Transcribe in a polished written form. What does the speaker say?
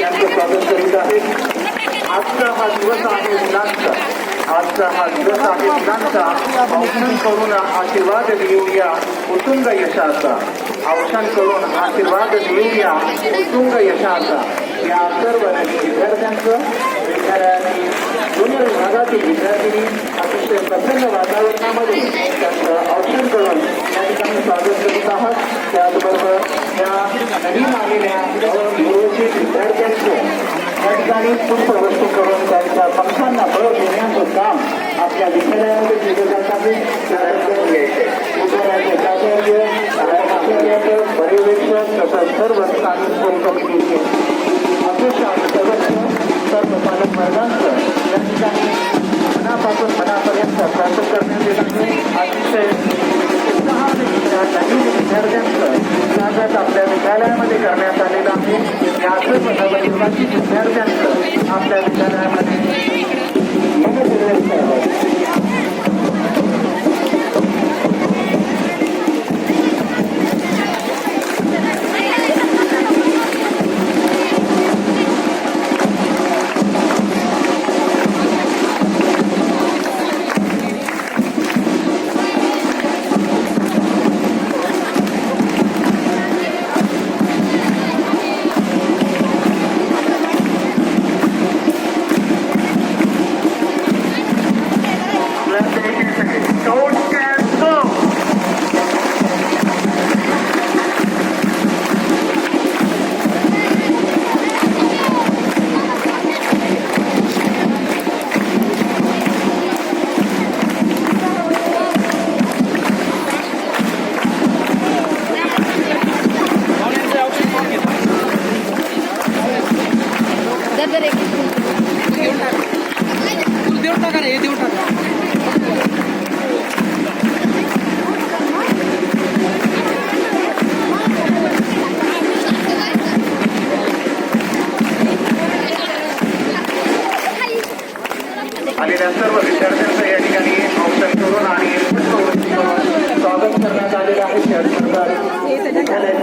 यांचं स्वागत करीत आहेत। आजचा हा दिवस आहे मुलांचा, आजचा हा दिवस आहे मुलांचा। औषण करून आशीर्वाद देऊया उत्तुंग यशाचा, औषण करून आशीर्वाद देऊया उत्तुंग यशाचा। या सर्व विद्यार्थ्यांचं विद्यालयातील जुनियर विभागातील विद्यार्थ्यांनी अतिशय प्रसन्न वातावरणामध्ये त्यांचं औषण करून या ठिकाणी स्वागत करीत आहात। त्याचबरोबर या नवीन आलेल्या नियोजित विद्यार्थ्यांचं या ठिकाणी पुष्पवस्तू करून त्यांच्या पक्षांना बळ देण्याचं काम आपल्या विद्यालयामध्ये केलं जात आहे। विद्यालयाचे प्राचार्य, सहाय्यक आचार्य, पर्यवेक्षक तसंच सर्व स्थानिक पोलीस समितीचे अध्यक्ष आणि सदस्य सर्व पालक वर्गांचं या ठिकाणी मनापासून मनापर्यंत स्वागत करण्यात येत आहे। अतिशय नवीन विद्यार्थ्यांचं स्वागत आपल्या विद्यालयामध्ये करण्यात आलेलं आहे। या सर्व नवनिर्वाचित विद्यार्थ्यांचं आपल्या विद्यालयामध्ये आलेल्या सर्व विद्यार्थ्यांचं या ठिकाणी औषण करून आणि स्वागत करण्यात आलेलं आहे।